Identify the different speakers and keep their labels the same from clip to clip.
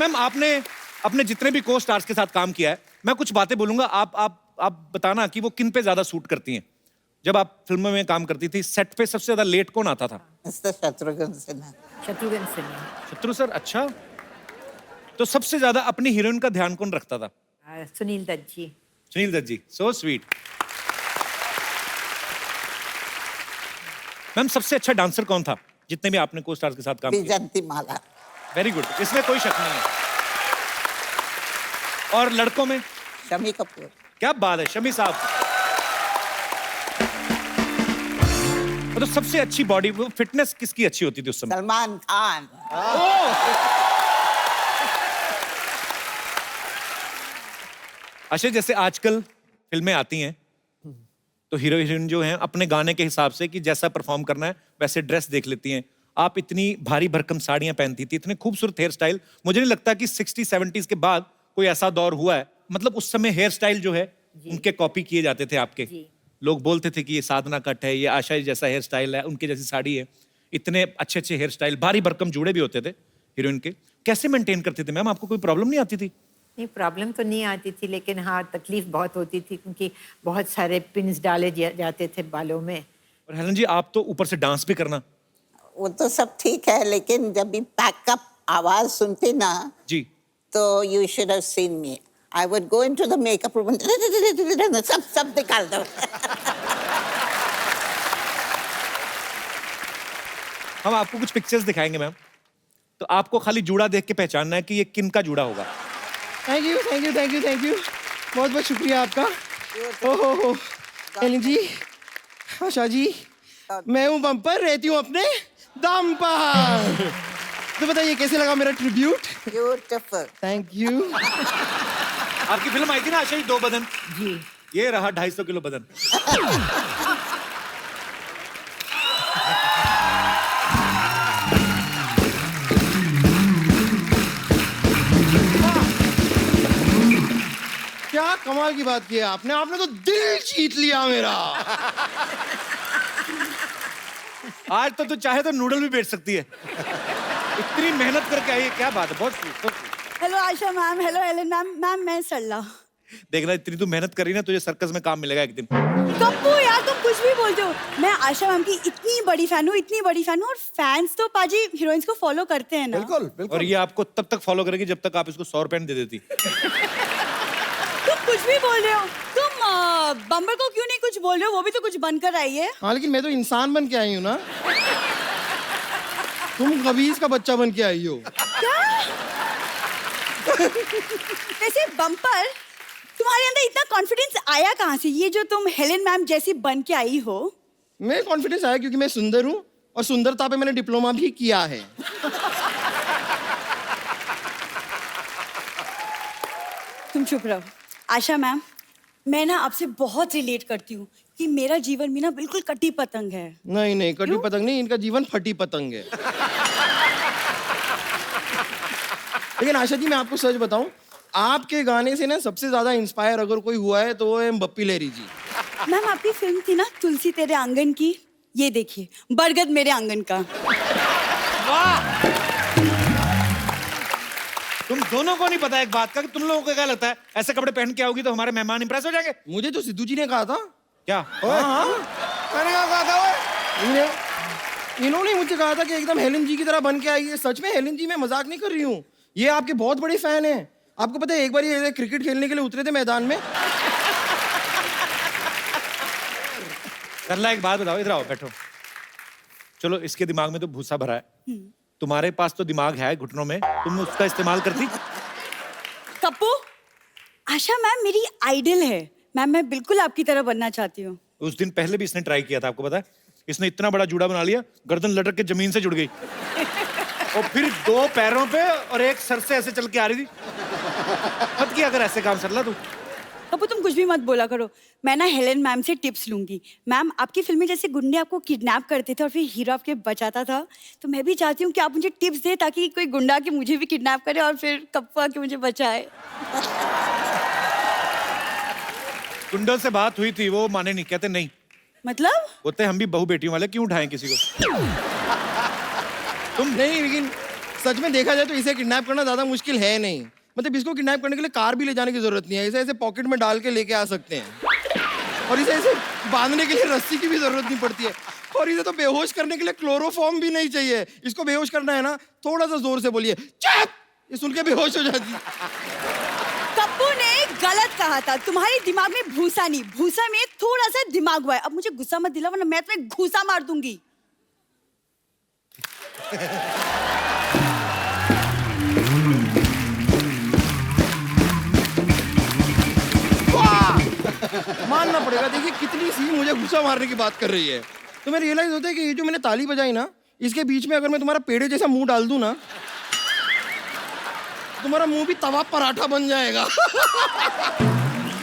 Speaker 1: Ma'am आपने अपने जितने भी को स्टार्स के साथ काम किया है, मैं कुछ बातें बोलूंगा, आप बताना कि वो किन पे ज्यादा सूट करती हैं। जब आप फिल्मों में काम करती थी, सेट पे सबसे ज्यादा लेट कौन आता था?
Speaker 2: शत्रुघ्न सिन्हा।
Speaker 3: शत्रुघ्न सिन्हा।
Speaker 1: शत्रु सर, अच्छा। तो सबसे ज्यादा अपनी हीरोइन का ध्यान कौन रखता था?
Speaker 3: सुनील दत्त जी।
Speaker 1: सुनील दत्त जी, सो स्वीट। मैम सबसे अच्छा डांसर कौन था जितने भी आपने को स्टार्स के साथ काम किया?
Speaker 2: विजंती माला।
Speaker 1: वेरी गुड, इसमें कोई शक नहीं है। और लड़कों में?
Speaker 2: शमी कपूर।
Speaker 1: क्या बात है, शमी साहब। तो सबसे अच्छी बॉडी फिटनेस किसकी अच्छी होती थी उस समय?
Speaker 2: सलमान खान।
Speaker 1: अच्छा, जैसे आजकल फिल्में आती हैं तो हीरो हीरोइन जो हैं अपने गाने के हिसाब से कि जैसा परफॉर्म करना है वैसे ड्रेस देख लेती हैं। आप इतनी भारी भरकम साड़ियां पहनती थी, इतने खूबसूरत हेयर स्टाइल, मुझे नहीं लगता कि 60-70s के बाद कोई ऐसा दौर हुआ है, मतलब उस समय हेयर स्टाइल जो है उनके कॉपी किए जाते थे आपके। लोग बोलते थे कि ये साधना कट है, ये आशा जैसा हेयर स्टाइल है, उनके जैसी साड़ी है। इतने अच्छे अच्छे हेयर स्टाइल, भारी भरकम जूड़े भी होते थे हीरोइन के। कैसे मेंटेन करते थे मैम? आपको कोई प्रॉब्लम नहीं आती थी?
Speaker 3: नहीं, प्रॉब्लम तो नहीं आती थी, लेकिन हाँ तकलीफ बहुत होती थी क्योंकि बहुत सारे पिन्स डाले जाते थे बालों में।
Speaker 1: और हेलन जी, आप तो ऊपर से डांस भी करना।
Speaker 2: वो तो सब ठीक है, लेकिन जब भी पैकअप आवाज सुनती ना
Speaker 1: जी,
Speaker 2: तो you should have seen me. I would go into the makeup room, सब निकाल दो।
Speaker 1: हम आपको कुछ पिक्चर्स दिखाएंगे मैम, तो आपको खाली जूड़ा देख के पहचानना है कि ये किन का जूड़ा होगा।
Speaker 4: Thank you thank you thank you thank you, बहुत बहुत शुक्रिया आपका। ओहो हेलन जी, आशा जी, मैं हूँ बम्पर, रहती हूँ अपने दम पर। तो बताइए कैसे लगा मेरा ट्रिब्यूट?
Speaker 2: ब्यूटीफुल।
Speaker 4: Thank you.
Speaker 1: आपकी फिल्म आई थी ना आशा जी, 2 बदन
Speaker 3: जी।
Speaker 1: ये रहा 250 किलो बदन।
Speaker 4: क्या कमाल की बात की है आपने, आपने तो दिल जीत लिया मेरा।
Speaker 1: आज तो तू चाहे तो नूडल भी बेच सकती है, इतनी मेहनत करके आई है। क्या बात है, बहुत sweet।
Speaker 5: Hello Asha ma'am, hello Alan ma'am. Ma'am मैं सरला।
Speaker 1: देखना, इतनी तू मेहनत करी ना, तुझे सर्कस में काम मिलेगा एक दिन।
Speaker 5: कप्पू यार, तुम कुछ भी बोलते हो। मैं आशा मैम की इतनी बड़ी फैन हूँ, इतनी बड़ी फैन हूँ, और फैंस तो पाजी हीरोइंस को फॉलो करते हैं ना।
Speaker 4: बिल्कुल बिल्कुल।
Speaker 1: और ये आपको तब तक फॉलो करेगी जब तक आप इसको 100 रुपए दे देती।
Speaker 5: तुम कुछ भी बोल रहे हो। तुम बम्बर को क्यों नहीं कुछ बोल रहे हो? वो भी तो कुछ बनकर आई है।
Speaker 4: हाँ लेकिन मैं तो इंसान बन के आई हूँ ना, तुम कबीज का बच्चा बन के आई हो।
Speaker 5: क्या? वैसे बम्पर, तुम्हारे अंदर इतना कॉन्फिडेंस आया कहाँ से? ये जो तुम हेलेन मैम जैसी बन के आई हो।
Speaker 4: मैं कॉन्फिडेंस आया क्योंकि मैं सुंदर हूँ, और सुंदरता पे मैंने डिप्लोमा भी किया है।
Speaker 5: तुम चुप रहो। आशा मैम, मैं ना आपसे बहुत रिलेट करती हूँ कि मेरा जीवन भी ना बिल्कुल कटी पतंग है।
Speaker 4: नहीं नहीं, कटी पतंग नहीं, इनका जीवन फटी पतंग है। लेकिन आशा जी, मैं आपको सच बताऊं, आपके गाने से ना सबसे ज्यादा इंस्पायर अगर कोई हुआ है तो वो है बप्पी लहरी जी।
Speaker 5: मैम आपकी फिल्म थी ना तुलसी तेरे आंगन की, ये देखिए बरगद मेरे आंगन का।
Speaker 1: वाह! तुम दोनों को नहीं पता एक बात का कि तुम लोगों को क्या लगता है ऐसे कपड़े पहन के आओगी तो हमारे मेहमान इंप्रेस हो जाएंगे?
Speaker 4: मुझे तो सिद्धू जी ने कहा था।
Speaker 1: क्या?
Speaker 4: हाँ, मैंने कहा था वो। इन्होंने मुझे कहा था कि एकदम हेलन जी की तरह बन के आई है। सच में हेलन जी, मैं मजाक नहीं कर रही हूँ, ये आपके बहुत बड़े फैन हैं। आपको पता है, एक बार ये क्रिकेट खेलने के लिए उतरे थे मैदान में।
Speaker 1: करला, एक बात बताओ, इधर आओ, बैठो। चलो, इसके दिमाग में तो भूसा भरा है, तुम्हारे पास तो दिमाग है घुटनों में, तुम उसका इस्तेमाल करती?
Speaker 5: कप्पू, आशा मैम मेरी आइडल है। मैम मैं बिल्कुल आपकी तरह बनना चाहती हूँ।
Speaker 1: उस दिन पहले भी इसने ट्राई किया था, आपको पता है? इसने इतना बड़ा जूड़ा बना लिया, गर्दन लटक के जमीन से जुड़ गई, और फिर 2 पैरों पे और एक सर से ऐसे चल के आ रही थी। मत किया अगर ऐसे काम सरला तू।
Speaker 5: कप्पू तुम कुछ भी मत बोला करो। मैं ना हेलेन मैम से टिप्स लूंगी। मैम आपकी फिल्म में जैसे गुंडे आपको किडनैप करते थे और फिर हीरो आपके बचाता था, तो मैं भी चाहती हूँ कि आप मुझे टिप्स दें ताकि कोई गुंडा के मुझे भी किडनैप करे और फिर कप्पू आके मुझे बचाए।
Speaker 1: गुंडों से बात हुई थी, वो माने नहीं, कहते नहीं।
Speaker 5: मतलब?
Speaker 1: होते हम भी बहू बेटियों वाले, क्यों उठाएं किसी को?
Speaker 4: तुम नहीं, लेकिन सच में देखा जाए तो इसे किडनैप करना ज्यादा मुश्किल है नहीं। मतलब इसको किडनैप करने के लिए कार भी ले जाने की जरूरत नहीं है, इसे ऐसे पॉकेट में डाल के लेके आ सकते हैं। और इसे ऐसे बांधने के लिए रस्सी की भी जरूरत नहीं पड़ती है। और इसे तो बेहोश करने के लिए क्लोरोफॉर्म भी नहीं चाहिए। इसको बेहोश करना है ना, थोड़ा सा जोर से बोलिए चुप, ये सुन के बेहोश हो जाती है।
Speaker 5: कप्पू ने गलत कहा था, तुम्हारे दिमाग में भूसा नहीं, भूसा में थोड़ा सा दिमाग हुआ है। अब मुझे गुस्सा मत दिला वरना मैं तुम्हें घूसा मार दूंगी।
Speaker 4: मानना पड़ेगा, देखिए कितनी सी मुझे गुस्सा मारने की बात कर रही है। तुम्हें रियलाइज होता है कि ये जो मैंने ताली बजाई ना, इसके बीच में अगर मैं तुम्हारा पेड़े जैसा मुंह डाल दूं ना, तुम्हारा मुंह भी तवा पराठा बन जाएगा।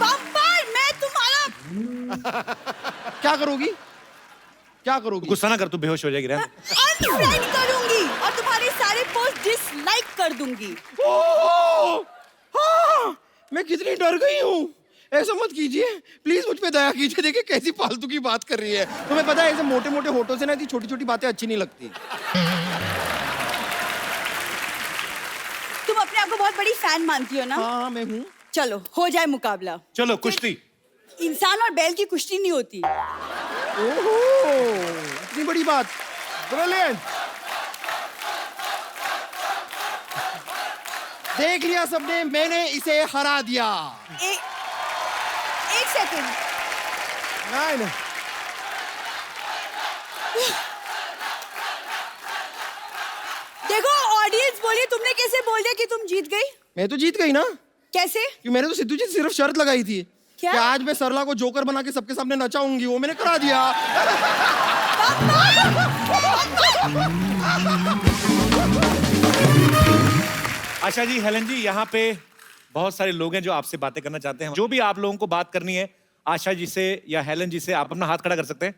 Speaker 5: बम्पर, मैं तुम्हारा
Speaker 4: क्या करोगी? क्या करोगी?
Speaker 1: गुस्सा ना कर, तू बेहोश हो जाएगी। रहने दे।
Speaker 5: अनफ्रेंड करूंगी और तुम्हारे सारे पोस्ट डिसलाइक कर दूंगी।
Speaker 4: ओह! हाँ, मैं कितनी डर गई हूँ। ऐसा मत कीजिए प्लीज, मुझ पे दया कीजिए। देखिए कैसी फालतू की बात कर रही है। तुम्हें पता है ऐसे मोटे मोटे होठों से ना ऐसी छोटी छोटी बातें अच्छी नहीं लगती।
Speaker 5: तुम अपने आप को बहुत बड़ी फैन मानती हो ना?
Speaker 4: हाँ मैं हूँ।
Speaker 5: चलो हो जाए मुकाबला।
Speaker 1: चलो कुश्ती।
Speaker 5: इंसान और बैल की कुश्ती नहीं होती।
Speaker 4: ओहो, इतनी बड़ी बात। ब्रिलियंट। देख लिया सबने, मैंने इसे हरा दिया।
Speaker 5: एक सेकंड।
Speaker 4: नहीं।
Speaker 5: देखो ऑडियंस बोलिए, तुमने कैसे बोल दिया कि तुम जीत गई?
Speaker 4: मैं तो जीत गई ना,
Speaker 5: कैसे?
Speaker 4: कि मैंने तो सिद्धू जी से सिर्फ शर्त लगाई थी
Speaker 5: क्या?
Speaker 4: कि आज मैं सरला को जोकर बना के सबके सामने नचाऊंगी। वो मैंने करा दिया।
Speaker 1: आशा जी, हेलन जी, यहाँ पे बहुत सारे लोग हैं जो आपसे बातें करना चाहते हैं। जो भी आप लोगों को बात करनी है आशा जी से या हेलन जी से, आप अपना हाथ खड़ा कर सकते हैं।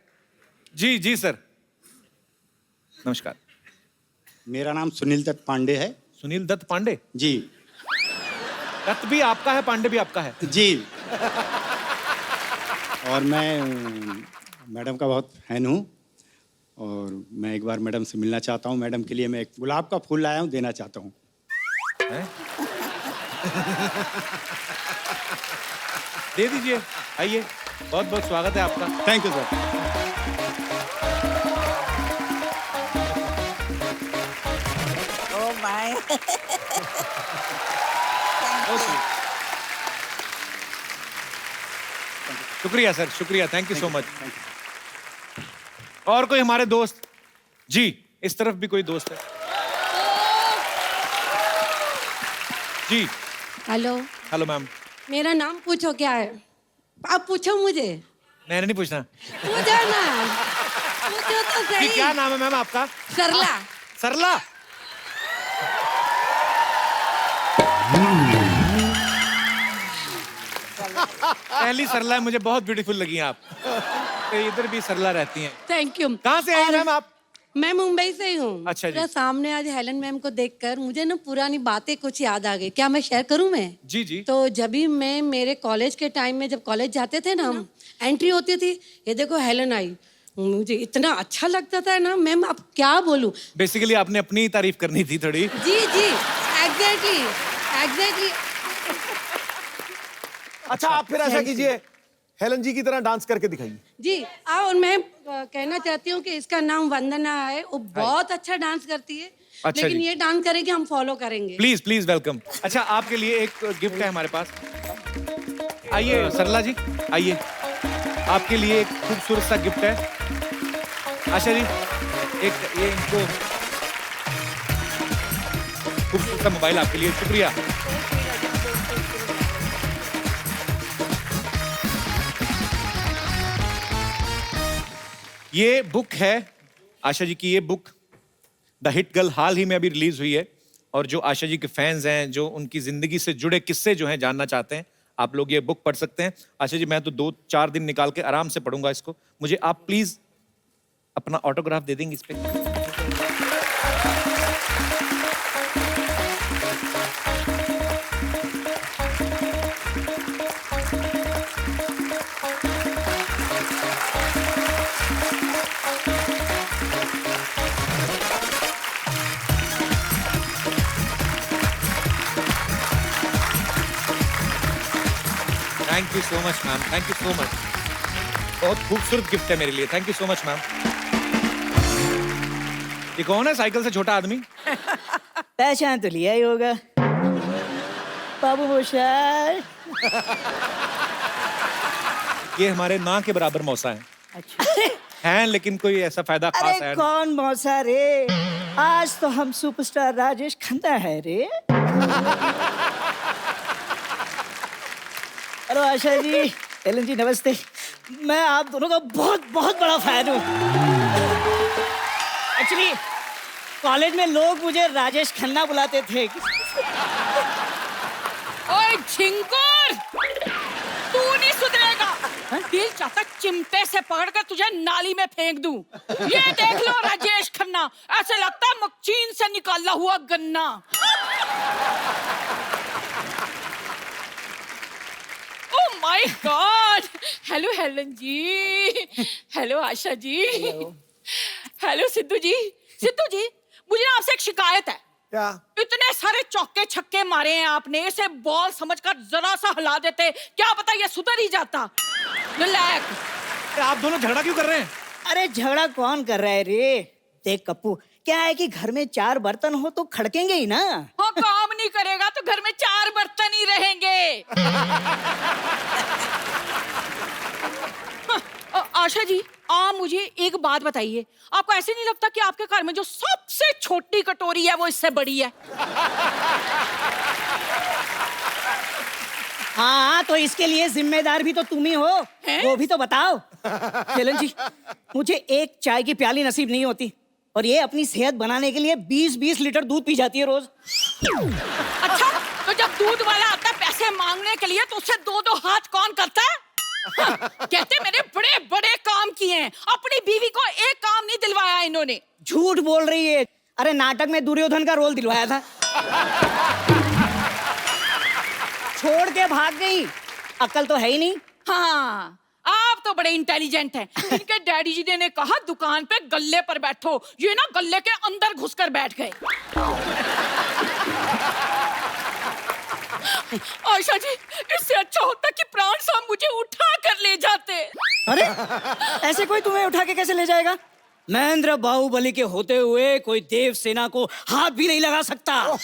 Speaker 1: जी जी सर, नमस्कार।
Speaker 6: मेरा नाम सुनील दत्त पांडे है।
Speaker 1: सुनील दत्त पांडे?
Speaker 6: जी
Speaker 1: दत्त भी आपका है, पांडे भी आपका है?
Speaker 6: जी। और मैं मैडम का बहुत फैन हूँ और मैं एक बार मैडम से मिलना चाहता हूँ। मैडम के लिए मैं एक गुलाब का फूल लाया हूँ, देना चाहता हूँ।
Speaker 1: दे दीजिए, आइए। बहुत बहुत स्वागत है आपका।
Speaker 6: Thank you sir.
Speaker 2: Oh my.
Speaker 1: शुक्रिया सर, शुक्रिया, थैंक यू सो मच। और कोई हमारे दोस्त? जी, इस तरफ भी कोई दोस्त है? जी।
Speaker 7: हेलो।
Speaker 1: Hello ma'am.
Speaker 7: मेरा नाम पूछो क्या है? आप पूछो मुझे।
Speaker 1: मैंने नहीं पूछना।
Speaker 7: पूछो ना, पूछो तो
Speaker 1: कि
Speaker 7: सही।
Speaker 1: क्या नाम है मैम आपका?
Speaker 7: सरला।
Speaker 1: सरला? पहली सरला है, मुझे बहुत ब्यूटीफुल लगी आप। तो इधर भी सरला रहती हैं।
Speaker 7: Thank you.
Speaker 1: कहाँ से आई मैम आप?
Speaker 7: मैं मुंबई से ही हूँ।
Speaker 1: अच्छा जी।
Speaker 7: मेरा सामने आज हेलन मैम को देखकर मुझे ना पुरानी बातें कुछ याद आ गई। क्या मैं शेयर करूँ मैं?
Speaker 1: जी जी।
Speaker 7: तो जब भी मैं मेरे कॉलेज के टाइम में, जब कॉलेज जाते थे ना हम, एंट्री होती थी, ये देखो हेलन आई, मुझे इतना अच्छा लगता था ना मैम, अब क्या बोलूं।
Speaker 1: बेसिकली आपने अपनी तारीफ करनी थी थोड़ी।
Speaker 7: जी जी, एग्जैक्टली एग्जैक्टली।
Speaker 8: अच्छा, आप फिर ऐसा कीजिए, हेलन जी की तरह डांस करके दिखाइए।
Speaker 7: जी। और मैं कहना चाहती हूँ कि इसका नाम वंदना है, वो बहुत अच्छा डांस करती है।
Speaker 1: अच्छा
Speaker 7: लेकिन
Speaker 1: जी।
Speaker 7: ये डांस करेगी, हम फॉलो करेंगे।
Speaker 1: Please please welcome. अच्छा, आपके लिए एक गिफ्ट है हमारे पास। आइए सरला जी, आइए। आपके लिए एक खूबसूरत सा गिफ्ट है। आशा जी, एक ये इनको खूबसूरत सा मोबाइल आपके लिए। शुक्रिया। ये बुक है आशा जी की। ये बुक द हिट गर्ल हाल ही में अभी रिलीज हुई है। और जो आशा जी के फैंस हैं, जो उनकी जिंदगी से जुड़े किस्से जो हैं जानना चाहते हैं, आप लोग ये बुक पढ़ सकते हैं। आशा जी, मैं तो 2-4 दिन निकाल के आराम से पढ़ूंगा इसको। मुझे आप प्लीज अपना ऑटोग्राफ दे देंगे इस पे? Thank you so much ma'am, thank you so much. बहुत खूबसूरत गिफ्ट है मेरे लिए, thank you so much ma'am. ये कौन है साइकिल से छोटा आदमी?
Speaker 9: पहचान तो लिया ही होगा, बाबू मोशाय।
Speaker 1: ये हमारे ना के बराबर मौसा है।
Speaker 3: अच्छा।
Speaker 1: हैं लेकिन कोई ऐसा फायदा खास
Speaker 9: अरे
Speaker 1: है नहीं।
Speaker 9: कौन मौसा रे, आज तो हम सुपरस्टार राजेश खन्ना है रे। हेलो आशा जी, एलन जी नमस्ते। मैं आप दोनों का बहुत बहुत बड़ा फैन हूँ। एक्चुअली कॉलेज में लोग मुझे राजेश खन्ना बुलाते थे।
Speaker 10: ओए झिंगुर, तू नहीं सुधरेगा। दिल चाहता चिमटे से पकड़कर तुझे नाली में फेंक दूं। ये देख लो राजेश खन्ना, ऐसे लगता है मशीन से निकाला हुआ गन्ना। Oh my god. Hello Helen ji, hello Asha ji, hello Sidhu ji. Sidhu ji, मुझे ना आपसे एक शिकायत है।
Speaker 8: क्या?
Speaker 10: इतने सारे चौके छक्के मारे हैं आपने, इसे बॉल समझकर जरा सा हिला देते, क्या पता ये सुधर ही जाता। नलायक।
Speaker 1: आप दोनों झगड़ा क्यों कर रहे हैं?
Speaker 9: अरे झगड़ा कौन कर रहा है रे? देख कप्पू, क्या है कि घर में 4 बर्तन हो तो खड़केंगे ही ना।
Speaker 10: हाँ, काम नहीं करेगा तो घर में 4 बर्तन ही रहेंगे। आशा जी, आप मुझे एक बात बताइए, आपको ऐसे नहीं लगता कि आपके घर में जो सबसे छोटी कटोरी है वो इससे बड़ी है?
Speaker 9: हाँ, तो इसके लिए जिम्मेदार भी तो तुम ही हो। वो भी तो बताओ। हेलन जी, मुझे एक चाय की प्याली नसीब नहीं होती, और ये अपनी सेहत बनाने के लिए 20-20 लीटर दूध पी जाती है रोज।
Speaker 10: अच्छा, तो जब दूध वाला आता है पैसे मांगने के लिए तो उससे 2-2 हाथ कौन करता है? कहते मैंने बड़े बड़े काम किए हैं, अपनी बीवी को एक काम नहीं दिलवाया इन्होंने।
Speaker 9: झूठ बोल रही है। अरे नाटक में दुर्योधन का रोल दिलवाया था। छोड़ के भाग गई, अक्ल तो है ही नहीं।
Speaker 10: हाँ, आप तो बड़े इंटेलिजेंट हैं। इनके डैडी जी ने कहा दुकान पे गल्ले पर बैठो, ये ना गल्ले के अंदर घुसकर बैठ गए। आशा जी, इससे अच्छा होता कि प्राण साहब मुझे उठा कर ले जाते।
Speaker 9: अरे ऐसे कोई तुम्हें उठा के कैसे ले जाएगा? महेंद्र बाहुबली के होते हुए कोई देव सेना को हाथ भी नहीं लगा सकता।
Speaker 10: हाय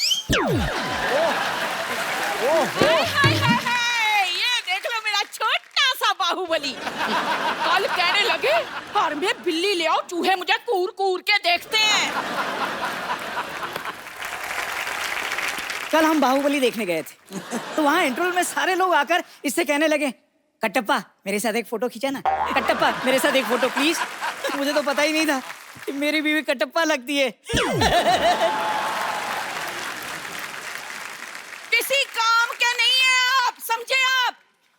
Speaker 10: हाय हाय हाय, ये देख लो मेरा छोटा सा बाहुबली। कल कहने लगे घर में बिल्ली ले आओ, चूहे मुझे कूर कूर के देखते हैं।
Speaker 9: कल हम बाहुबली देखने गए थे, तो वहाँ इंटरवल में सारे लोग आकर इससे कहने लगे, कटप्पा मेरे साथ एक फोटो खींचा ना, कटप्पा मेरे साथ एक फोटो प्लीज। मुझे तो पता ही नहीं था कि मेरी बीवी कटप्पा लगती है।
Speaker 10: किसी काम के नहीं है आप, समझे आप?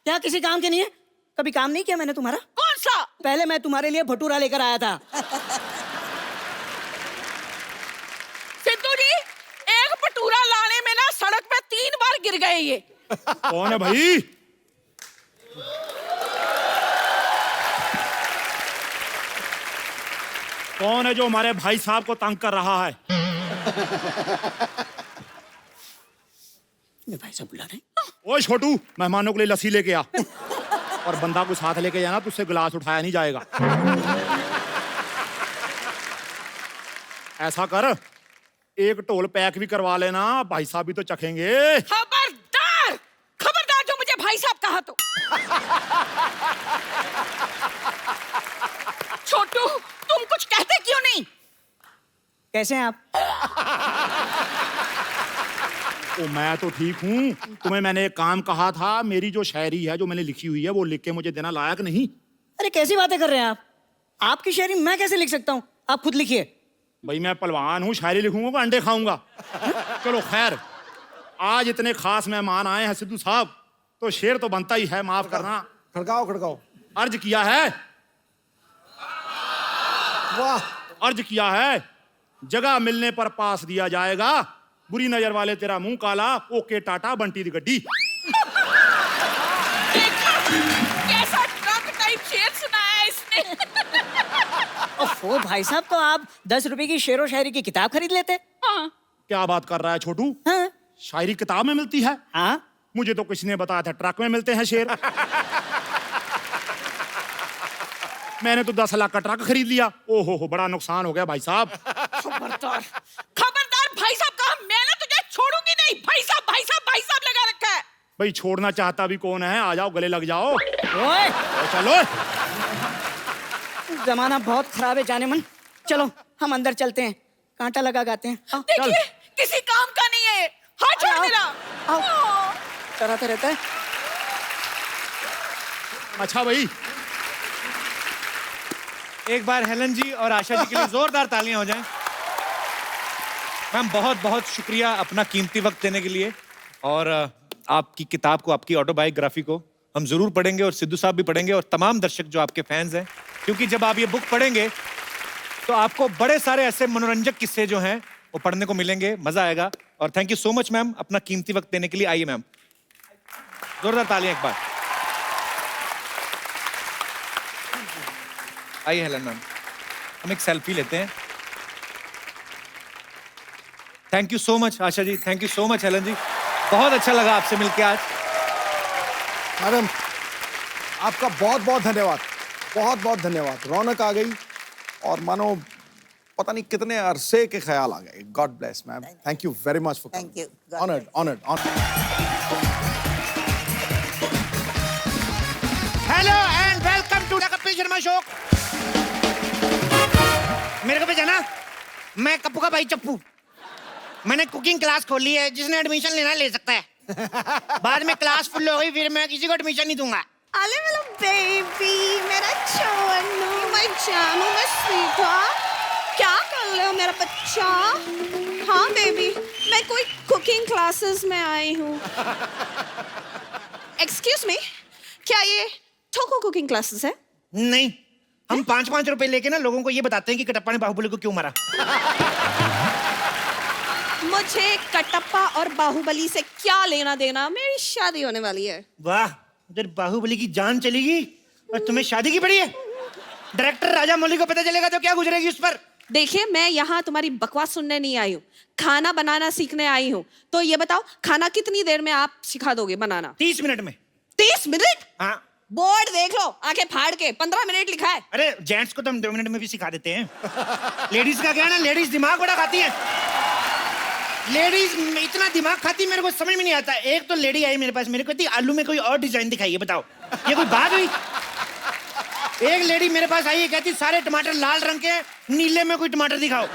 Speaker 9: क्या किसी काम के नहीं है? कभी काम नहीं किया मैंने तुम्हारा?
Speaker 10: कौन सा?
Speaker 9: पहले मैं तुम्हारे लिए भटूरा लेकर आया था।
Speaker 10: सिद्धू जी, एक भटूरा लाने में ना सड़क पे 3 बार गिर गए ये।
Speaker 6: कौन है भाई? कौन है जो हमारे भाई साहब को तंग कर रहा है?
Speaker 9: भाई साहब बुला रहे।
Speaker 6: ओए छोटू, मेहमानों के लिए लस्सी लेके आ, और बंदा को साथ लेके जाना, तुझसे गिलास उठाया नहीं जाएगा। ऐसा कर, एक ढोल पैक भी करवा लेना, भाई साहब भी तो चखेंगे।
Speaker 10: खबरदार, खबरदार जो मुझे भाई साहब कहा तो। छोटू, तुम कुछ कहते क्यों नहीं?
Speaker 9: कैसे हैं आप?
Speaker 6: ओ, मैं तो ठीक हूँ। तुम्हें मैंने एक काम कहा था, मेरी जो शायरी है जो मैंने लिखी हुई है वो लिख के मुझे देना लायक नहीं?
Speaker 9: अरे कैसी बातें कर रहे हैं आप? आपकी शायरी मैं कैसे लिख सकता हूँ? आप खुद लिखिए।
Speaker 6: भाई मैं पहलवान हूँ, शायरी लिखूंगा कि अंडे खाऊंगा? चलो खैर, आज इतने खास मेहमान आए हैं सिद्धू साहब, तो शेर तो बनता ही है, माफ करना।
Speaker 8: खड़काओ खड़काओ।
Speaker 6: अर्ज किया है,
Speaker 8: वाह।
Speaker 6: अर्ज किया है, जगह मिलने पर पास दिया जाएगा, बुरी नजर वाले तेरा मुंह काला, ओके टाटा बंटी दी गड्डी।
Speaker 10: कैसा ट्रक टाइप शेर सुनाया है इसने।
Speaker 9: ओफो भाई साहब, तो आप 10 रुपए की शेरो शायरी की किताब खरीद लेते।
Speaker 10: हाँ।
Speaker 6: क्या बात कर रहा है छोटू?
Speaker 9: हाँ
Speaker 6: शायरी किताब में मिलती है?
Speaker 9: हाँ,
Speaker 6: मुझे तो किसी ने बताया था ट्रक में मिलते हैं शेर। मैंने तो 10 लाख का ट्रक खरीद लिया। ओहो बड़ा नुकसान हो गया भाई साहब।
Speaker 10: खबरदार खबरदार भाई साहब कहा, मैंने तुझे छोड़ूंगी नहीं। भाई साहब लगा रखा है।
Speaker 6: भाई छोड़ना चाहता भी कौन है, आ जाओ गले लग जाओ।
Speaker 9: ओए
Speaker 6: चलो
Speaker 9: जमाना बहुत खराब है जाने मन। चलो हम अंदर चलते हैं, कांटा लगा गाते हैं। आओ,
Speaker 10: देखिए किसी काम का नहीं है। हाँ छोड़
Speaker 9: आओ,
Speaker 10: मेरा।
Speaker 9: आओ। डराते रहता है।
Speaker 6: अच्छा भाई,
Speaker 1: एक बार हेलन जी और आशा जी के लिए जोरदार तालियां हो जाएं। मैम बहुत बहुत शुक्रिया अपना कीमती वक्त देने के लिए। और आपकी किताब को, आपकी ऑटोबायोग्राफी को हम जरूर पढ़ेंगे और सिद्धू साहब भी पढ़ेंगे और तमाम दर्शक जो आपके फैंस हैं, क्योंकि जब आप ये बुक पढ़ेंगे तो आपको बड़े सारे ऐसे मनोरंजक किस्से जो हैं वो पढ़ने को मिलेंगे, मजा आएगा। और thank you so much ma'am अपना कीमती वक्त देने के लिए। आइए मैम, जोरदार तालियां एक बार। आइए हेलन मैम, हम एक सेल्फी लेते हैं। Thank you so much Asha ji, thank you so much Helen ji, बहुत अच्छा लगा आपसे मिलके आज।
Speaker 8: मैडम आपका बहुत बहुत धन्यवाद, बहुत बहुत धन्यवाद। रौनक आ गई और मानो पता नहीं कितने अरसे के ख्याल आ गए। God bless ma'am, thank you very much for
Speaker 2: Thank you. God
Speaker 8: honoured honoured honoured.
Speaker 4: Hello and welcome to the Kapil Sharma show. मेरे को पहचाना, मैं कप्पू का भाई चप्पू। मैंने कुकिंग क्लास खोली है, जिसने एडमिशन लेना ले सकता है। बाद में क्लास फुल हो गई, फिर मैं किसी को एडमिशन नहीं दूंगा।
Speaker 5: अले मेरा बेबी, मेरा चोनू, मैं जानू, मैं स्वीटा, क्या कर रहे हो मेरा बच्चा? हाँ बेबी, मैं कोई कुकिंग क्लासेस में आई हूँ। एक्सक्यूज मी, क्या ये ठोको कुकिंग क्लासेस है?
Speaker 4: नहीं, हम 5-5 रुपए लेके ना लोगों को ये बताते हैं कि कटप्पा ने बाहुबली को क्यों मारा।
Speaker 5: मुझे कटप्पा और बाहुबली से क्या लेना देना? मेरी शादी होने वाली है।
Speaker 4: वाह, उधर बाहुबली की जान चलेगी और तुम्हें शादी की पड़ी है। डायरेक्टर राजा मौली को पता चलेगा तो क्या गुजरेगी उस पर।
Speaker 5: देखिए, मैं यहाँ तुम्हारी बकवास सुनने नहीं आई हूँ, खाना बनाना सीखने आई हूँ। तो ये बताओ, खाना कितनी देर में आप सिखा दोगे बनाना?
Speaker 4: 30 मिनट में।
Speaker 5: 30 मिनट?
Speaker 4: हाँ।
Speaker 5: बोर्ड देख लो, आंखें फाड़ के 15 मिनट लिखा है।
Speaker 4: अरे जेंट्स को तो हम 2 मिनट में भी सिखा देते हैं। लेडीज का क्या है ना, लेडीज दिमाग बड़ा खाती है। लेडीज इतना दिमाग खाती है, मेरे को समझ में नहीं आता। एक तो लेडी आई मेरे पास, मेरे को कहती आलू में कोई और डिजाइन दिखाइए, बताओ ये कोई बात हुई? एक लेडी मेरे पास आई है, कहती सारे टमाटर लाल रंग के, नीले में कोई टमाटर दिखाओ।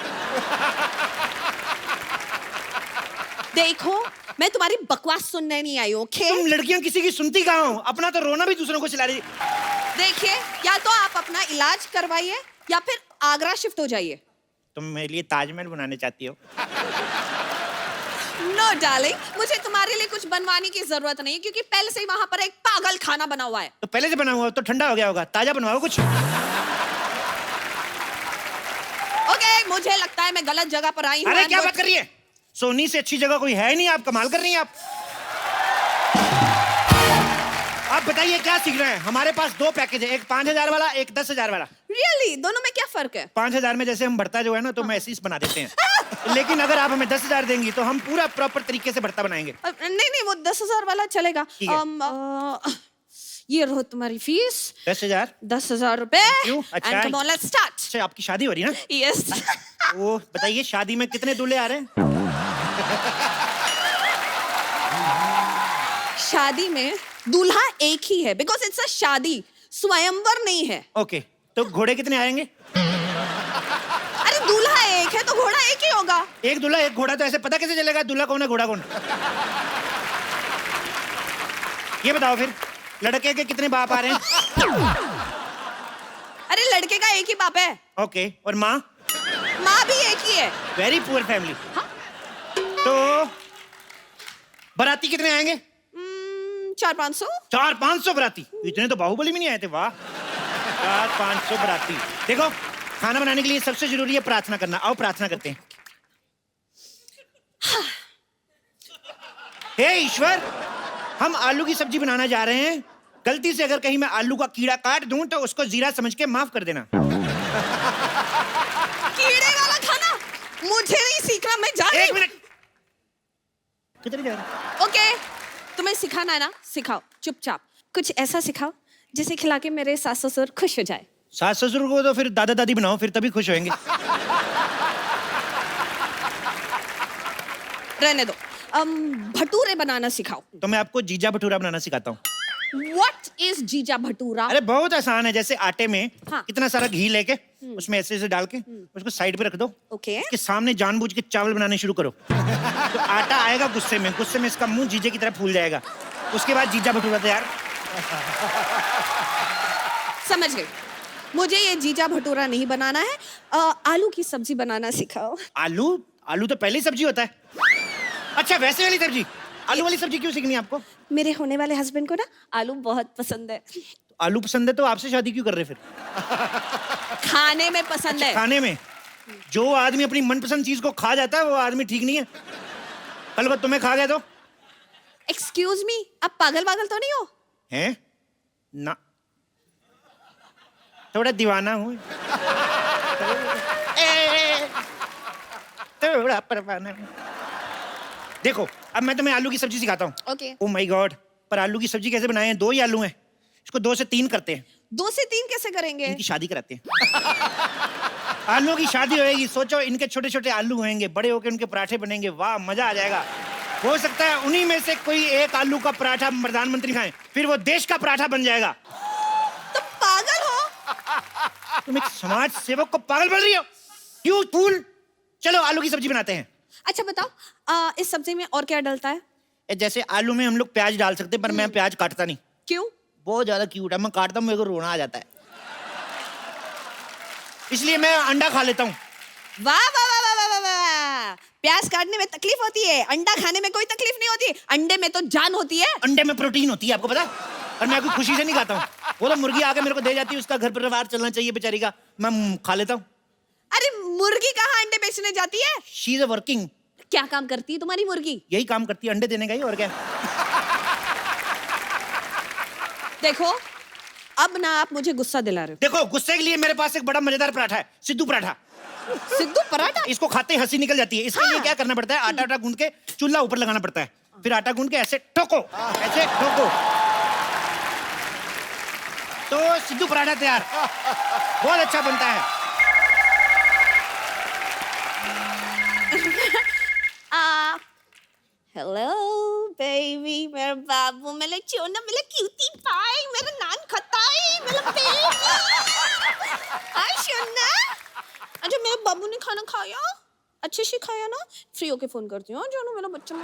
Speaker 5: देखो, मैं तुम्हारी बकवास सुनने नहीं आई हूँ, ओके?
Speaker 4: तुम लड़कियां किसी की सुनती कहाँ हो? अपना तो रोना भी दूसरों को चिल्ला रही।
Speaker 5: देखिए, या तो आप अपना इलाज करवाइए या फिर आगरा शिफ्ट हो जाइए।
Speaker 4: तुम मेरे लिए ताजमहल बनाने चाहती हो?
Speaker 5: नो डार्लिंग, मुझे तुम्हारे लिए कुछ बनवाने की जरूरत नहीं, क्योंकि पहले से ही वहां पर एक पागल खाना बना हुआ है।
Speaker 4: तो पहले से बना हुआ तो ठंडा हो गया होगा, ताजा बनवाओ कुछ।
Speaker 5: ओके, मुझे लगता है मैं गलत जगह पर आई हूँ।
Speaker 4: अरे क्या बात कर रही है? सोनी से अच्छी जगह कोई है ही नहीं, आप कमाल कर रही हैं। आप बताइए क्या सीख रहे हैं? हमारे पास 2 पैकेज है, एक 5000 वाला, एक 10,000 वाला।
Speaker 5: रियली? दोनों में क्या फर्क है?
Speaker 4: 5000 में जैसे हम भरता जो है ना, तो हम ऐसे ही बना देते हैं। लेकिन अगर आप हमें 10,000 देंगी तो हम पूरा प्रॉपर तरीके से भरता बनाएंगे।
Speaker 5: नहीं, वो 10,000 वाला चलेगा।
Speaker 4: ठीक है।
Speaker 5: ये रहो तुम्हारी फीस।
Speaker 4: 10,000।
Speaker 5: 10,000 रुपए।
Speaker 4: क्यों? अच्छा।
Speaker 5: And come on, let's start.
Speaker 4: अच्छा, आपकी शादी हो रही है ना?
Speaker 5: Yes.
Speaker 4: वो बताइए, शादी में कितने दूल्हे आ रहे हैं?
Speaker 5: शादी में दूल्हा एक ही है, बिकॉज इट्स अ शादी, स्वयंवर नहीं है।
Speaker 4: ओके, तो घोड़े कितने आएंगे?
Speaker 5: अरे दूल्हा एक है तो घोड़ा एक ही होगा।
Speaker 4: एक दूल्हा एक घोड़ा, तो ऐसे पता कैसे चलेगा दूल्हा कौन है घोड़ा कौन? ये बताओ फिर, लड़के के कितने बाप आ रहे हैं?
Speaker 5: अरे लड़के का एक ही बाप है।
Speaker 4: ओके, और माँ?
Speaker 5: माँ भी एक ही है।
Speaker 4: Very poor family. तो बाराती कितने आएंगे?
Speaker 5: 400-500।
Speaker 4: 400-500 बाराती? इतने तो बाहुबली में नहीं आए थे। वाह, 400-500 बाराती। देखो, खाना बनाने के लिए सबसे जरूरी है प्रार्थना करना। आओ प्रार्थना करते हैं। हे ईश्वर, हम आलू की सब्जी बनाना जा रहे हैं। गलती से अगर कहीं मैं आलू का कीड़ा काट दूं तो उसको जीरा समझ के माफ कर देना।
Speaker 5: कीड़े वाला खाना मुझे नहीं सीखना, मैं जा रही
Speaker 4: एक
Speaker 5: हूँ।
Speaker 4: मिनट, किधर जा रहे हैं?
Speaker 5: ओके,
Speaker 11: तुम्हें सिखाना है ना, सिखाओ चुपचाप। कुछ ऐसा सिखाओ जिसे खिला के मेरे सास ससुर खुश हो जाए।
Speaker 1: सास ससुर को तो फिर दादा दादी बनाओ, फिर तभी खुश होंगे।
Speaker 11: रहने दो। भटूरे बनाना सिखाओ।
Speaker 1: तो मैं आपको जीजा भटूरा बनाना सिखाता हूँ।
Speaker 11: What is जीजा भटूरा?
Speaker 1: अरे बहुत आसान है। जैसे आटे में
Speaker 11: हाँ।
Speaker 1: कितना सारा घी लेके उसमें ऐसे ऐसे डाल के उसको साइड पे रख दो।
Speaker 11: ओके।
Speaker 1: उसके सामने जानबूझ के चावल बनाने शुरू करो। तो आटा आएगा गुस्से में इसका मुंह जीजे की तरह फूल जाएगा। उसके बाद जीजा भटूरा तैयार।
Speaker 11: समझ गई। मुझे ये जीजा भटूरा नहीं बनाना है। आलू की सब्जी बनाना सिखाओ।
Speaker 1: आलू तो पहले ही सब्जी होता है। अच्छा, वैसे वाली सब्जी? आलू वाली सब्जी क्यों सीखनी है आपको?
Speaker 11: मेरे होने वाले हस्बैंड को ना आलू बहुत पसंद है।
Speaker 1: आलू पसंद है तो आपसे शादी क्यों कर रहे फिर?
Speaker 11: खाने में पसंद है।
Speaker 1: खाने में? जो आदमी अपनी मनपसंद चीज को खा जाता है वो आदमी ठीक नहीं है। कल को तुम्हें खा गया तो?
Speaker 11: एक्सक्यूज मी, आप पागल वागल तो नहीं हो?
Speaker 1: हैं? ना, थोड़ा दीवाना हूँ। थोड़ा परवाना हूँ। देखो, अब मैं तुम्हें आलू की सब्जी सिखाता हूँ।
Speaker 11: ओके।
Speaker 1: ओह माय गॉड, पर आलू की सब्जी कैसे बनाए हैं? 2 ही आलू हैं, इसको 2 से 3 करते हैं।
Speaker 11: 2 से 3 कैसे करेंगे?
Speaker 1: इनकी शादी कराते हैं। आलू की शादी होएगी। सोचो, इनके छोटे छोटे आलू होंगे, बड़े होकर उनके पराठे बनेंगे। वाह, मजा आ जाएगा। हो सकता है उन्हीं में से कोई एक आलू का पराठा प्रधानमंत्री खाएं, फिर वो देश का पराठा बन जाएगा।
Speaker 11: तुम पागल हो?
Speaker 1: तुम एक समाज सेवक को पागल बोल रही हो? You fool. चलो आलू की सब्जी बनाते हैं।
Speaker 11: अच्छा बताओ, इस सब्जी में और क्या डलता है?
Speaker 1: जैसे आलू में हम लोग प्याज डाल सकते हैं, पर मैं प्याज काटता नहीं।
Speaker 11: क्यों?
Speaker 1: बहुत ज्यादा क्यूट है, मैं काटता हूँ मेरे को रोना आ जाता है, इसलिए मैं अंडा खा लेता हूँ।
Speaker 11: वाह वाह वाह वाह वाह वाह! प्याज काटने में तकलीफ होती है, अंडा खाने में कोई तकलीफ नहीं होती। अंडे में तो जान होती है।
Speaker 1: अंडे में प्रोटीन होती है, आपको पता है? और मैं कोई खुशी से नहीं खाता हूँ। वो तो मुर्गी आके मेरे को दे जाती है, उसका घर परिवार चलना चाहिए बेचारी का, मैं खा लेता हूँ।
Speaker 11: अरे मुर्गी कहाँ अंडे बेचने जाती है?
Speaker 1: She is a working.
Speaker 11: क्या काम करती है तुम्हारी मुर्गी?
Speaker 1: यही काम करती है, अंडे देने का ही, और क्या।
Speaker 11: देखो, अब ना आप मुझे गुस्सा दिला रहे हो।
Speaker 1: देखो, गुस्से के लिए मेरे पास एक बड़ा मजेदार पराठा है, सिद्धू पराठा।
Speaker 11: सिद्धू पराठा?
Speaker 1: इसको खाते ही हंसी निकल जाती है। इसके लिए क्या करना पड़ता है? आटा गूंद के चूल्हा ऊपर लगाना पड़ता है, फिर आटा गूंद के ऐसे ठोको, ऐसे ठोको, तो सिद्धू पराठा तैयार। बहुत अच्छा बनता है।
Speaker 11: हेलो बेबी, मेरा बाबू, मेरा चोना, मेरा क्यूटी पाई, मेरा नान खताई, मेरा बेबी। हाय सोना। अच्छा, मेरे बाबू ने खाना खाया? अच्छे से खाया ना? फ्री होके फोन करती हूँ जानू, मेरा बच्चा।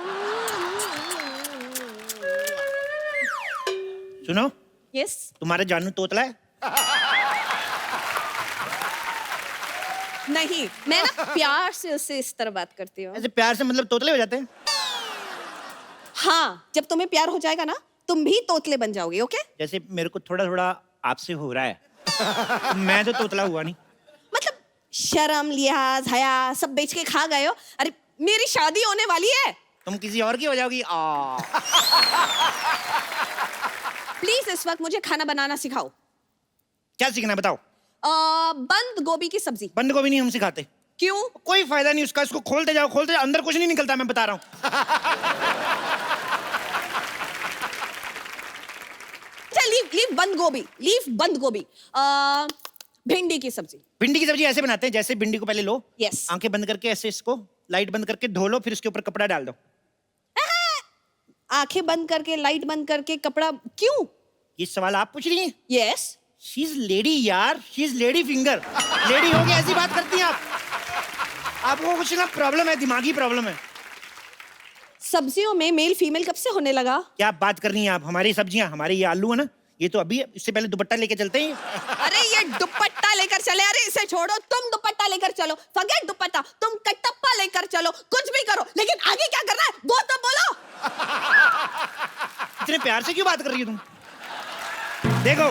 Speaker 1: सुनो।
Speaker 11: यस।
Speaker 1: तुम्हारे जानू तोतला है?
Speaker 11: नहीं, मैं ना प्यार से उससे इस तरह बात करती हूँ।
Speaker 1: ऐसे प्यार से मतलब तोतले हो जाते हैं?
Speaker 11: हाँ, जब तुम्हें प्यार हो जाएगा ना, तुम भी तोतले बन जाओगे। ओके?
Speaker 1: जैसे मेरे को थोड़ा थोड़ा आपसे हो रहा है। मैं तो तोतला हुआ नहीं।
Speaker 11: मतलब शर्म, लिहाज, हया सब बेच के खा गए हो। अरे मेरी शादी होने वाली है।
Speaker 1: तुम किसी और की हो जाओगी।
Speaker 11: प्लीज इस वक्त मुझे खाना बनाना सिखाओ।
Speaker 1: क्या सीखना है बताओ?
Speaker 11: बंद गोभी की सब्जी।
Speaker 1: बंद गोभी नहीं हम सिखाते।
Speaker 11: क्यों?
Speaker 1: कोई फायदा नहीं उसका, इसको खोलते जाओ, अंदर कुछ नहीं निकलता, मैं बता रहा हूँ।
Speaker 11: लीव बंद गोभी, लीव बंद गोभी। भिंडी की सब्जी।
Speaker 1: भिंडी की सब्जी ऐसे बनाते हैं, जैसे भिंडी को पहले लो,
Speaker 11: यस,
Speaker 1: आंखें बंद करके ऐसे इसको लाइट बंद करके धो लो, फिर इसके ऊपर कपड़ा डाल दो।
Speaker 11: आंखें बंद करके, लाइट बंद करके, कपड़ा क्यों?
Speaker 1: ये सवाल आप पूछ रही हैं?
Speaker 11: यस।
Speaker 1: शी इज लेडी यार, she is lady finger. Lady होगी ऐसी बात करती हैं आप? आपको कुछ ना प्रॉब्लम है, दिमागी प्रॉब्लम है।
Speaker 11: सब्जियों में मेल फीमेल कब से होने लगा?
Speaker 1: क्या बात कर रही हैं आप? हमारी सब्जियां, हमारे ये आलू है ना, ये तो अभी, इससे पहले दुपट्टा लेके चलते हैं।
Speaker 11: अरे ये दुपट्टा लेकर चले, अरे इसे छोड़ो, तुम दुपट्टा लेकर चलो, फॉरगेट दुपट्टा, तुम कटप्पा लेकर चलो, कुछ भी करो, लेकिन आगे क्या करना है वो तो बोलो।
Speaker 1: इतने प्यार से क्यों बात कर रही हो तुम? देखो,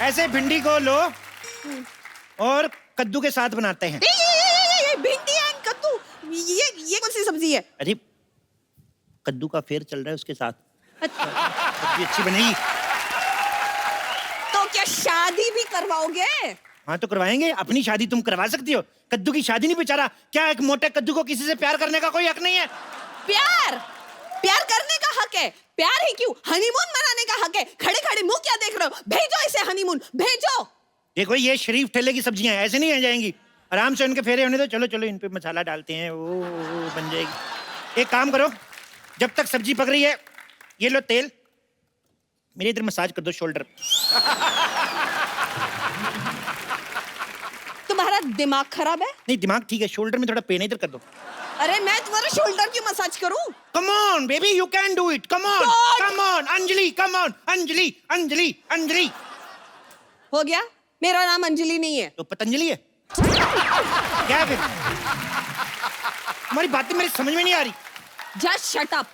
Speaker 1: ऐसे भिंडी को लो और कद्दू के साथ बनाते हैं।
Speaker 11: ये भिंडी एंड कद्दू, ये कौन सी सब्जी है?
Speaker 1: अरे कद्दू का फेर चल रहा है उसके साथ, सब्जी अच्छी बनेगी।
Speaker 11: तो क्या शादी भी करवाओगे?
Speaker 1: हाँ तो करवाएंगे, अपनी शादी तुम करवा सकती हो, कद्दू की शादी नहीं। बेचारा क्या एक मोटे कद्दू को किसी से प्यार करने का कोई हक नहीं है?
Speaker 11: प्यार? प्यार करने का हक है, प्यार ही क्यों हनीमून मनाने का हक है। खड़े खड़े मुंह क्या देख रहे हो, भेजो इसे हनीमून, भेजो।
Speaker 6: देखो ये शरीफ ठेले की सब्जियां हैं, ऐसे नहीं आ जाएंगी। आराम से उनके फेरे होने दो। चलो चलो इन पे मसाला डालते हैं, वो बन जाएगी। एक काम करो, जब तक सब्जी पक रही है, ये लो तेल, मेरे इधर मसाज कर दो शोल्डर।
Speaker 11: तुम्हारा दिमाग खराब है?
Speaker 6: नहीं दिमाग ठीक है, शोल्डर में थोड़ा पेन है, इधर कर दो।
Speaker 11: अरे मैं तुम्हारे शोल्डर क्यों मसाज करूं?
Speaker 6: Come on baby, you can do it. Come on, come on Anjali, come on Anjali, Anjali, Anjali.
Speaker 11: हो गया? मेरा नाम अंजलि नहीं है
Speaker 6: तो पतंजलि है क्या है फिर? तुम्हारी बातें मेरी समझ में नहीं आ रही।
Speaker 11: Just shut up.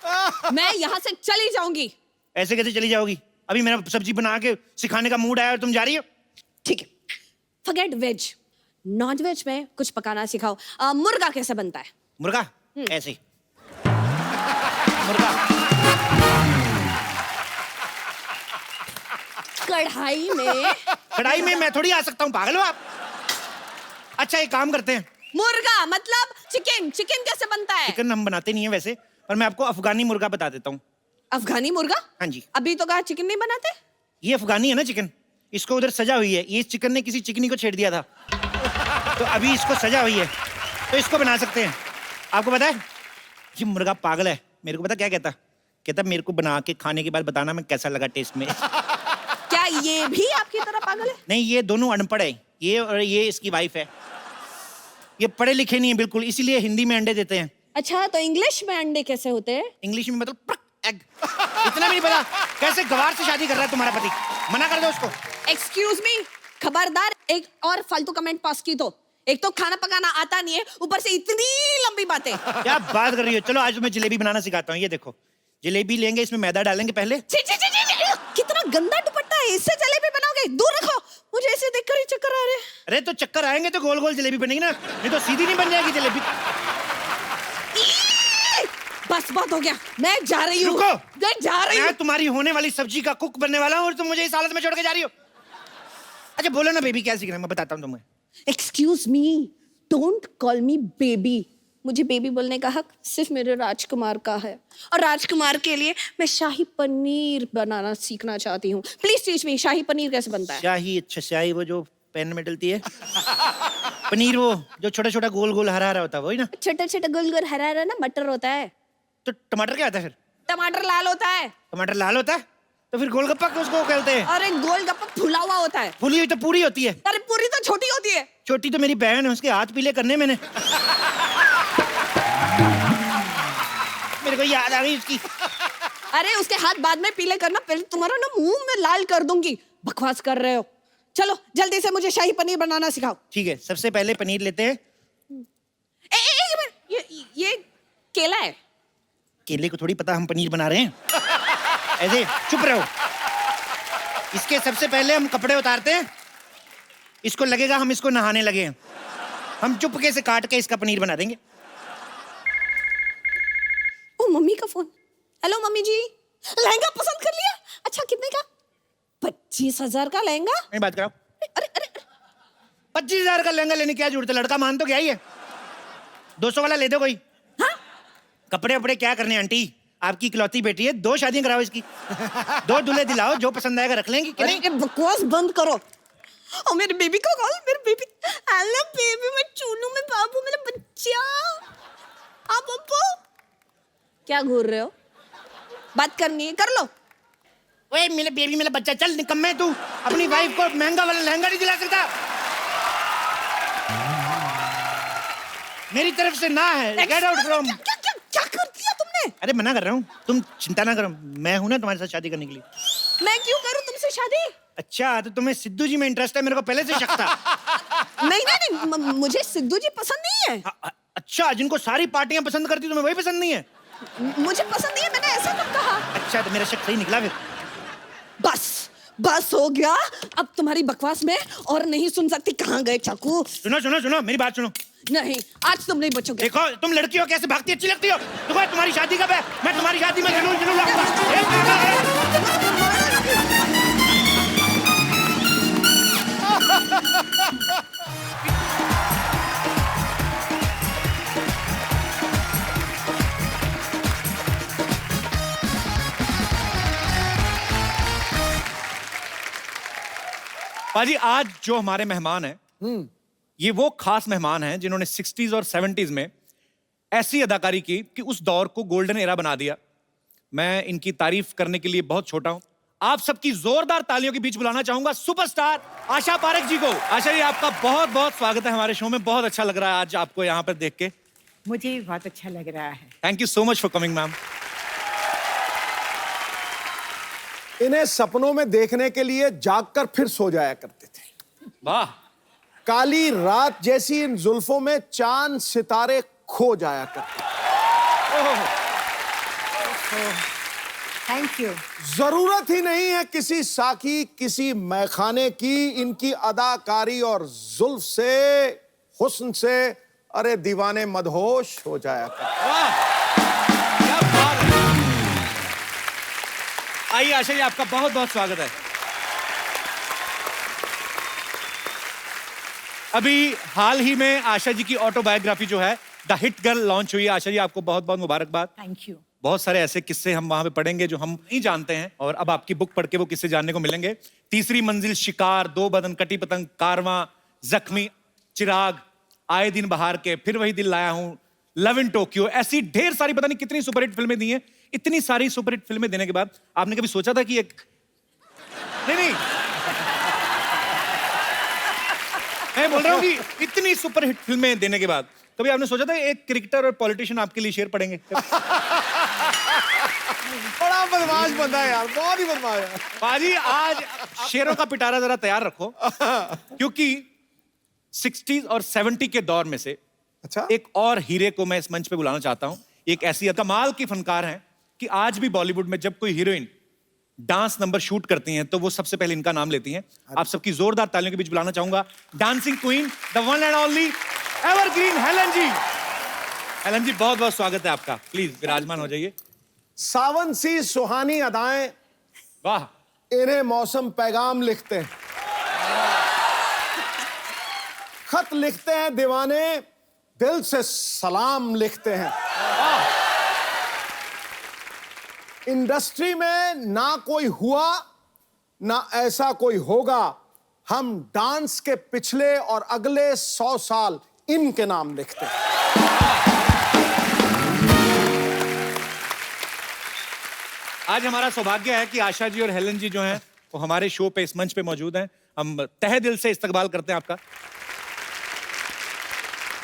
Speaker 11: मैं यहाँ से चली जाऊंगी।
Speaker 6: ऐसे कैसे चली जाओगी? अभी मेरा सब्जी बना के सिखाने का मूड आया और तुम जा रही हो?
Speaker 11: ठीक है, फॉरगेट वेज, नॉन वेज में कुछ पकाना सिखाओ। मुर्गा कैसे बनता है?
Speaker 6: मुर्गा ऐसे मुर्गा कढ़ाई में मैं थोड़ी आ सकता हूँ, पागल हो आप? अच्छा एक काम करते हैं,
Speaker 11: मुर्गा मतलब चिकन। चिकन कैसे बनता है?
Speaker 6: चिकन हम बनाते नहीं है वैसे, पर मैं आपको अफगानी मुर्गा बता देता हूँ।
Speaker 11: अफगानी मुर्गा?
Speaker 6: हाँ जी।
Speaker 11: अभी तो कहा चिकन नहीं बनाते।
Speaker 6: ये अफगानी है ना चिकन, इसको उधर सजा हुई है। ये चिकन ने किसी चिकनी को छेड़ दिया था, तो अभी इसको सजा हुई है, तो इसको बना सकते हैं। आपको पता है ये मुर्गा पागल है, मेरे को पता क्या कहता? कहता मेरे को बना के खाने के बाद बताना मैं कैसा लगा टेस्ट में।
Speaker 11: क्या ये भी आपकी तरह पागल है?
Speaker 6: नहीं, ये दोनों अनपढ़ है, ये और ये इसकी वाइफ है। ये पढ़े लिखे नहीं है बिल्कुल, इसीलिए हिंदी में अंडे देते हैं।
Speaker 11: अच्छा, तो इंग्लिश में अंडे कैसे होते हैं?
Speaker 6: इंग्लिश में मतलब एग। इतना भी नहीं पता? कैसे गवार से शादी कर रहा है तुम्हारा पति? मना कर दो उसको।
Speaker 11: एक्सक्यूज मी, खबरदार एक और फालतू कमेंट पास की तो। एक तो खाना पकाना आता नहीं है, ऊपर से इतनी लंबी बातें।
Speaker 6: क्या बात कर रही हो? चलो आज मैं जलेबी बनाना सिखाता हूँ। ये देखो, जलेबी लेंगे, इसमें मैदा डालेंगे पहले।
Speaker 11: छी, छी, छी, छी, छी, कितना गंदा दुपट्टा है, इससे जलेबी बनाओगे? दूर रखो, मुझे इसे देखकर ही चक्कर आ रहे हैं।
Speaker 6: अरे तो चक्कर आएंगे तो गोल गोल जलेबी बनेगी ना, नहीं तो सीधी नहीं बन जाएगी जलेबी।
Speaker 11: बस बहुत हो गया, मैं जा रही हूँ।
Speaker 6: रुको,
Speaker 11: मैं जा रही हूँ।
Speaker 6: मैं तुम्हारी होने वाली सब्जी का कुक बनने वाला हूँ और तुम मुझे इस हालत में छोड़ के जा रही हो। अच्छा बोलो ना बेबी, क्या सीखना है मैं बताता हूँ तुम्हें।
Speaker 11: Excuse me, don't call me baby. मुझे बेबी बोलने का हक सिर्फ मेरे राजकुमार का है, और राजकुमार के लिए मैं शाही पनीर बनाना सीखना चाहती हूँ। प्लीज टीच मी, शाही पनीर कैसे बनता है?
Speaker 6: शाही? अच्छा शाही वो जो पैन में डलती है। पनीर वो जो छोटा छोटा गोल गोल हरा हरा होता है वही ना?
Speaker 11: छोटा छोटा गोल गोल हरा हरा ना मटर होता है।
Speaker 6: तो टमाटर क्या होता है फिर?
Speaker 11: टमाटर लाल होता है।
Speaker 6: टमाटर लाल होता है तो फिर गोलगप्पा उसको कहते हैं।
Speaker 11: अरे गोलगप्पा फुला हुआ होता है।
Speaker 6: फुली हुई तो पूरी होती है।
Speaker 11: अरे पूरी तो छोटी होती है।
Speaker 6: छोटी तो मेरी बहन है, उसके हाथ पीले करने मैंने। मेरे को याद आ गई उसकी।
Speaker 11: अरे उसके हाथ बाद में पीले करना, पहले तुम्हारा ना मुंह में लाल कर दूंगी। बकवास कर रहे हो। चलो जल्दी से मुझे शाही पनीर बनाना सिखाओ।
Speaker 6: ठीक है, सबसे पहले पनीर लेते हैं।
Speaker 11: ये केला है।
Speaker 6: केले को थोड़ी पता हम पनीर बना रहे हैं। ऐसे चुप रहो। इसके सबसे पहले हम कपड़े उतारते हैं, इसको लगेगा हम इसको नहाने लगे हैं। हम चुपके से काट के इसका पनीर बना देंगे।
Speaker 11: ओ मम्मी का फोन। हेलो मम्मी जी, लहंगा पसंद कर लिया? अच्छा कितने का? 25,000 का लहंगा।
Speaker 6: नहीं बात कराओ।
Speaker 11: अरे अरे
Speaker 6: 25,000 का लहंगा लेने की क्या जरूरत है? लड़का मान तो क्या ही है। 200 वाला ले दो कोई।
Speaker 11: हाँ?
Speaker 6: कपड़े वपड़े क्या करने आंटी, आपकी इकलौती बेटी है, 2 शादियां कराओ इसकी। 2 दूल्हे दिलाओ, जो पसंद आएगा रख लेंगे कि नहीं?
Speaker 11: बकवास बंद करो। और मेरे बेबी को कॉल, मेरे बेबी। हेलो बेबी, मैं चूनू, मैं बाबू, मेरा बच्चा। आप पप्पू क्या घूर रहे हो? बात करनी है कर लो।
Speaker 6: ओए मेरे बेबी, मेरा बच्चा, चल निकम्मे तू अपनी वाइफ को महंगा वाला लहंगा नहीं दिला सकता। मेरी तरफ से ना है। Get out from.
Speaker 11: क्या कर दिया तुमने?
Speaker 6: अरे मना कर रहा हूँ, तुम चिंता ना करो, मैं हूं ना तुम्हारे साथ शादी करने के लिए।
Speaker 11: मैं क्यों करूं तुमसे शादी?
Speaker 6: अच्छा तो तुम्हें सिद्धू जी में इंटरेस्ट है, मेरे को पहले से शक था।
Speaker 11: नहीं, मुझे सिद्धू जी पसंद नहीं है।
Speaker 6: अच्छा, जिनको सारी पार्टियां पसंद करती तुम्हें वही पसंद नहीं है?
Speaker 11: मुझे पसंद नहीं है, मैंने ऐसा कब कहा?
Speaker 6: अच्छा तो मेरा शक सही निकला फिर।
Speaker 11: बस हो गया। अब तुम्हारी बकवास में और नहीं सुन सकती। कहाँ गए चाकू?
Speaker 6: सुनो मेरी बात सुनो।
Speaker 11: नहीं, आज तुम नहीं बचोगे।
Speaker 6: देखो तुम लड़की हो, कैसे भागती अच्छी लगती हो। देखो तुम्हारी शादी कब है? मैं तुम्हारी शादी में जरूर आऊंगा।
Speaker 1: पाजी आज जो हमारे मेहमान हैं ये वो खास मेहमान हैं जिन्होंने 60s और 70s में ऐसी अदाकारी की कि उस दौर को गोल्डन एरा बना दिया। मैं इनकी तारीफ करने के लिए बहुत छोटा हूं। आप सबकी जोरदार तालियों के बीच बुलाना चाहूंगा सुपरस्टार आशा पारेख जी को। आशा जी आपका बहुत बहुत स्वागत है हमारे शो में। बहुत अच्छा लग रहा है आज आपको यहाँ पर देख के।
Speaker 3: मुझे भी बहुत अच्छा लग रहा है।
Speaker 1: Thank you so much for coming ma'am.
Speaker 8: इन्हें सपनों में देखने के लिए जागकर फिर सो जाया करते थे।
Speaker 1: वाह।
Speaker 8: काली रात जैसी इन जुल्फों में चांद सितारे खो जाया करते।
Speaker 3: Thank you.
Speaker 8: जरूरत ही नहीं है किसी साकी किसी मैखाने की, इनकी अदाकारी और जुल्फ से हुस्न से अरे दीवाने मदहोश हो जाया करते।
Speaker 1: वाह क्या बात है। आइए आशा जी आपका बहुत बहुत स्वागत है। अभी हाल ही में आशा जी की ऑटोबायोग्राफी जो है द हिट गर्ल लॉन्च हुई है। आशा जी आपको बहुत बहुत मुबारकबाद।
Speaker 3: Thank you.
Speaker 1: बहुत सारे ऐसे किस्से हम वहां पे पढ़ेंगे जो हम नहीं जानते हैं और अब आपकी बुक पढ़ के वो किस्से जानने को मिलेंगे। तीसरी मंजिल, शिकार, दो बदन, कटी पतंग, कारवां, जख्मी, चिराग, आए दिन बहार के, फिर वही दिल लाया हूं, लव इन टोक्यो, ऐसी ढेर सारी पता नहीं कितनी सुपरहिट फिल्में दी हैं। इतनी सारी सुपरहिट फिल्में देने के बाद आपने कभी सोचा था कि एक नहीं मैं बोल रहा हूं कि इतनी सुपरहिट फिल्में देने के बाद कभी आपने सोचा था एक क्रिकेटर और पॉलिटिशियन आपके लिए शेर पढ़ेंगे?
Speaker 8: बड़ा बदमाश बंदा है यार, बहुत ही बदमाश है।
Speaker 1: बाजी आज शेरों का पिटारा जरा तैयार रखो क्योंकि 60s और 70 के दौर में से
Speaker 8: अच्छा
Speaker 1: एक और हीरे को मैं इस मंच पे बुलाना चाहता हूं। एक ऐसी कमाल की फनकार हैं कि आज भी बॉलीवुड में जब कोई हीरोइन डांस नंबर शूट करती हैं तो वो सबसे पहले इनका नाम लेती हैं। आप सबकी जोरदार तालियों के बीच बुलाना चाहूंगा dancing queen, the one and only evergreen Helen ji. Helen ji बहुत बहुत स्वागत है आपका। प्लीज विराजमान हो जाइए।
Speaker 8: सावन सी सुहानी अदाएं,
Speaker 1: वाह।
Speaker 8: इन्हें मौसम पैगाम लिखते हैं, खत लिखते हैं दीवाने, दिल से सलाम लिखते हैं। इंडस्ट्री में ना कोई हुआ ना ऐसा कोई होगा, हम डांस के पिछले और अगले 100 साल इनके नाम लिखते हैं।
Speaker 1: आज हमारा सौभाग्य है कि आशा जी और हेलन जी जो हैं वो हमारे शो पे इस मंच पे मौजूद हैं। हम तहे दिल से इस्तकबाल करते हैं आपका।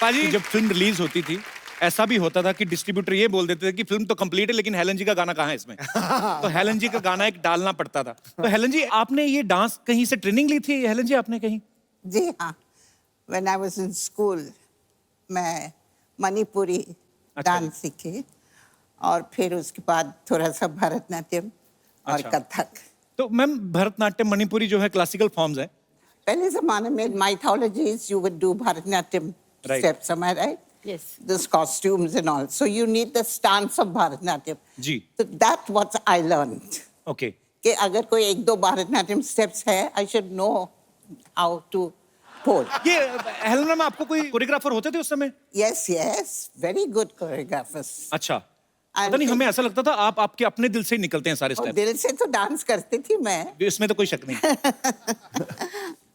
Speaker 1: पाजी जब फिल्म रिलीज होती थी ऐसा भी होता था कि डिस्ट्रीब्यूटर ये बोल देते थे कि फिल्म तो कंप्लीट है लेकिन हेलन जी का गाना कहाँ है इसमें। तो हेलन जी का गाना एक डालना पड़ता था। तो हेलन जी आपने ये डांस कहीं से ट्रेनिंग ली थी हेलन जी आपने कहीं?
Speaker 2: जी हाँ, when I was in school मैं मणिपुरी डांस सीखी और फिर उसके बाद थोड़ा सा भरतनाट्यम और कथक।
Speaker 1: तो मैम भरतनाट्यम मणिपुरी जो है क्लासिकल फॉर्म्स है।
Speaker 2: पहले जमाने में mythologies you would do Bharatanatyam steps, am I right?
Speaker 3: Yes.
Speaker 2: Those costumes and all. So you need the stance of Bharatanatyam.
Speaker 1: जी।
Speaker 2: So that's what I learned.
Speaker 1: Okay.
Speaker 2: कि अगर कोई एक दो Bharatanatyam steps है, I should know how to pose.
Speaker 1: ये Helen ma'am आपको कोई कोरियोग्राफर होते थे उस समय?
Speaker 2: Yes, yes, very good choreographers.
Speaker 1: अच्छा। पता नहीं हमें ऐसा लगता था आप आपके अपने दिल से ही निकलते हैं सारे
Speaker 2: और
Speaker 1: स्टेप।
Speaker 2: दिल से तो डांस करती थी मैं।
Speaker 1: इसमें तो कोई शक नहीं।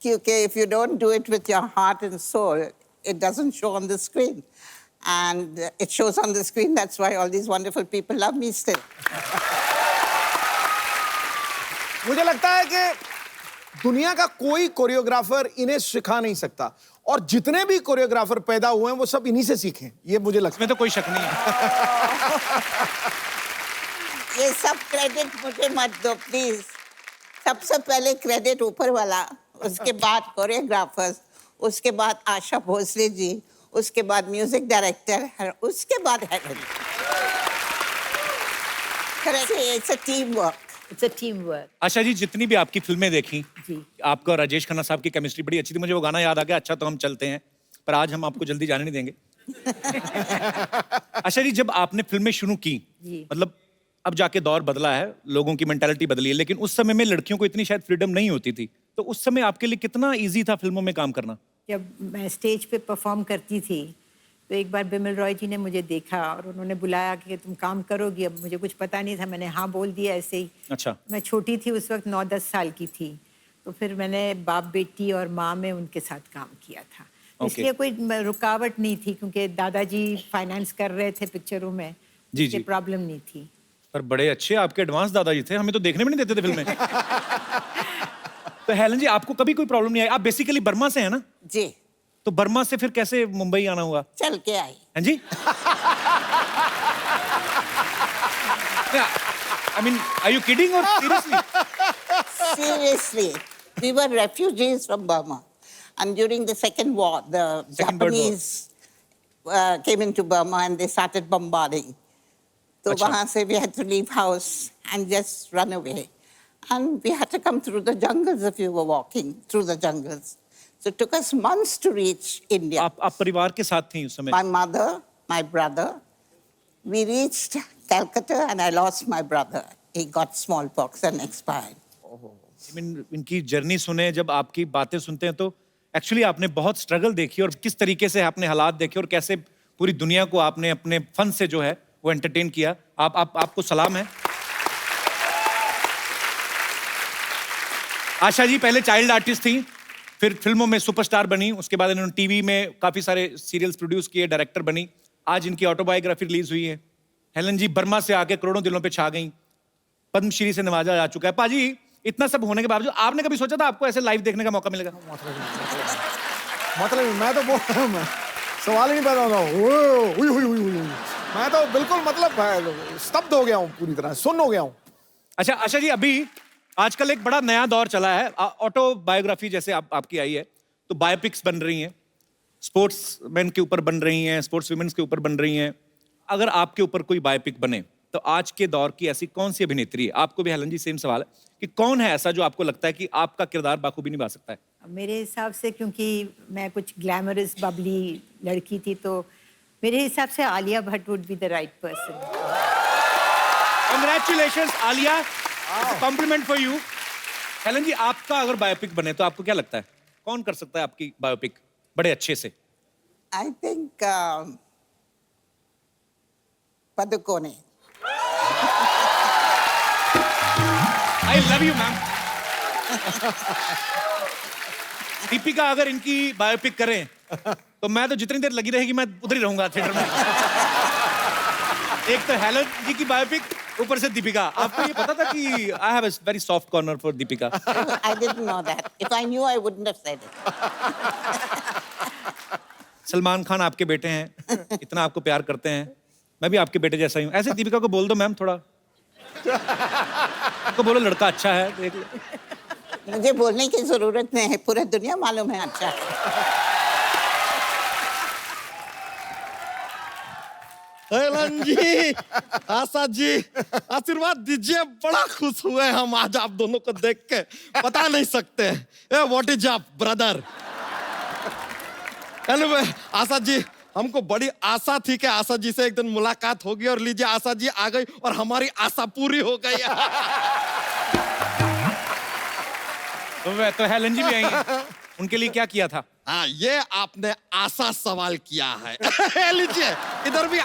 Speaker 2: क्योंकि if you don't do it with your heart and soul, it doesn't show on the screen. And it shows on the screen, that's why all these wonderful people love me still.
Speaker 8: मुझे लगता है कि दुनिया का कोई choreographer इन्हें सिखा नहीं सकता और जितने भी कोरियोग्राफर पैदा हुए हैं वो सब इन्हीं से सीखे हैं, ये मुझे लगता है।
Speaker 1: इसमें तो कोई शक नहीं है।
Speaker 2: ये सब क्रेडिट मुझे मत दो प्लीज। सबसे पहले क्रेडिट ऊपर वाला, उसके बाद कोरियोग्राफर्स, उसके बाद आशा भोसले जी, उसके बाद म्यूजिक डायरेक्टर, उसके बाद Helen. It's a teamwork.
Speaker 3: It's a teamwork.
Speaker 1: Asha ji जितनी भी आपकी फिल्में देखी
Speaker 3: जी।
Speaker 1: आपका और राजेश खन्ना साहब की केमिस्ट्री बड़ी अच्छी थी। मुझे वो गाना याद आ गया, अच्छा तो हम चलते हैं, पर आज हम आपको जल्दी जाने नहीं देंगे। आशा जी जब आपने फिल्में शुरू की
Speaker 3: जी।
Speaker 1: मतलब अब जाके दौर बदला है, लोगों की मेंटालिटी बदली है, लेकिन उस समय में लड़कियों को इतनी शायद फ्रीडम नहीं होती थी। तो उस समय आपके लिए कितना इजी था फिल्मों में काम करना?
Speaker 3: जब मैं स्टेज पे परफॉर्म करती थी तो एक बार बिमल रॉय जी ने मुझे देखा और उन्होंने बुलाया कि तुम काम करोगी। अब मुझे कुछ पता नहीं था, मैंने हाँ बोल दिया ऐसे ही।
Speaker 1: अच्छा।
Speaker 3: मैं छोटी थी उस वक्त, 9-10 साल की थी। तो फिर मैंने बाप बेटी और माँ में उनके साथ काम किया था।
Speaker 1: Okay.
Speaker 3: इसलिए कोई रुकावट नहीं थी क्योंकि दादाजी फाइनेंस कर रहे थे पिक्चरों में।
Speaker 1: जी,
Speaker 3: इसलिए
Speaker 1: जी।
Speaker 3: प्रॉब्लम नहीं थी।
Speaker 1: पर बड़े अच्छे आपके एडवांस दादाजी थे, हमें तो देखने में नहीं देते थे फिल्में। तो हेलन जी, आपको कभी कोई प्रॉब्लम नहीं आई? आप बेसिकली बर्मा से हैं ना?
Speaker 2: जी,
Speaker 1: तो बर्मा से फिर कैसे मुंबई आना हुआ?
Speaker 2: चल के आई।
Speaker 1: हैं जी? I mean, are you kidding or seriously?
Speaker 2: Seriously, we were refugees from Burma. And during the Second War, the
Speaker 1: Second World War.
Speaker 2: Japanese came into Burma and they started bombarding. So
Speaker 1: Acha.
Speaker 2: wahan se we had to leave house and just run away. And we had to come through the jungles if you were walking through the jungles. So it took us months to reach India.
Speaker 1: आप परिवार के साथ थी उस समय?
Speaker 2: My mother, my brother, we reached Calcutta and I lost my brother. He got smallpox and expired.
Speaker 1: I mean, इनकी journey सुने, जब आपकी बातें सुनते हैं तो एक्चुअली आपने बहुत स्ट्रगल देखी और किस तरीके से आपने हालात देखे और कैसे पूरी दुनिया को आपने अपने फन से जो है वो एंटरटेन किया। आपको सलाम है। आशा जी पहले चाइल्ड आर्टिस्ट थी, फिर फिल्मों में सुपरस्टार बनी, उसके बाद इन्होंने टीवी में काफी सारे सीरियल्स प्रोड्यूस किए, डायरेक्टर बनी। आज इनकी ऑटोबायोग्राफी रिलीज हुई है। हेलन जी बर्मा से आके करोड़ों दिलों पे छा गई, पद्मश्री से नवाजा जा चुका है। पाजी, इतना सब होने के बावजूद आपने कभी सोचा था आपको ऐसे लाइव देखने का मौका मिलेगा?
Speaker 8: मतलब मैं तो बोल रहा हूँ, सवाल ही नहीं पैदा हो रहा हूँ। मैं तो बिल्कुल मतलब स्तब्ध हो गया हूँ, पूरी तरह सुन्न हो गया हूँ।
Speaker 1: अच्छा आशा जी, अभी आजकल एक बड़ा नया दौर चला है, ऑटोबायोग्राफी जैसे आपकी आई है, तो बायोपिक्स बन रही हैं, स्पोर्ट्स मैन के ऊपर बन रही हैं, स्पोर्ट्स वुमेन्स के ऊपर बन रही हैं। अगर आपके ऊपर कोई बायोपिक बने तो आज के दौर की ऐसी कौन सी अभिनेत्री है? आपको भी हेलन जी सेम सवाल है कि कौन है ऐसा जो आपको लगता है कि आपका किरदार बाखूबी निभा सकता है?
Speaker 3: मेरे हिसाब से, क्योंकि मैं कुछ ग्लैमरस बबली लड़की थी, तो मेरे हिसाब से Alia Bhatt would be the right person.
Speaker 1: Congratulations Alia, compliment for you. Helen ji, आपका अगर बायोपिक बने तो आपको क्या लगता है कौन कर सकता है आपकी बायोपिक बड़े अच्छे से?
Speaker 2: I think Padukone.
Speaker 1: I love you, ma'am. Deepika अगर इनकी बायोपिक करें तो मैं तो जितनी देर लगी रहेगी मैं उधर ही रहूंगा थिएटर में। एक तो हेलन जी की बायोपिक, ऊपर से दीपिका। आपको ये पता था कि I have a very soft corner for Deepika?
Speaker 2: I didn't know that. If I knew, I wouldn't have said it.
Speaker 1: Salman Khan आपके बेटे हैं, इतना आपको प्यार करते हैं, मैं भी आपके बेटे जैसा ही हूँ। ऐसे दीपिका को बोल दो मैम, थोड़ा आपको बोलो लड़का अच्छा है, देख लो।
Speaker 2: मुझे बोलने की जरूरत नहीं है, पूरा दुनिया मालूम है अच्छा है।
Speaker 4: हेलन जी, आशा जी, आशीर्वाद दीजिए। बड़ा खुश हुए हम आज आप दोनों को देख के, बता नहीं सकते। What is up brother? Anyway, Asha ji, हमको बड़ी आशा थी कि आशा जी से एक दिन मुलाकात होगी, और लीजिए आशा जी आ गई और हमारी आशा पूरी हो गई।
Speaker 1: तो हेलन जी भी आई हैं, उनके लिए क्या किया था?
Speaker 4: हाँ, ये आपने आशा सवाल किया है। लीजिए, इधर भी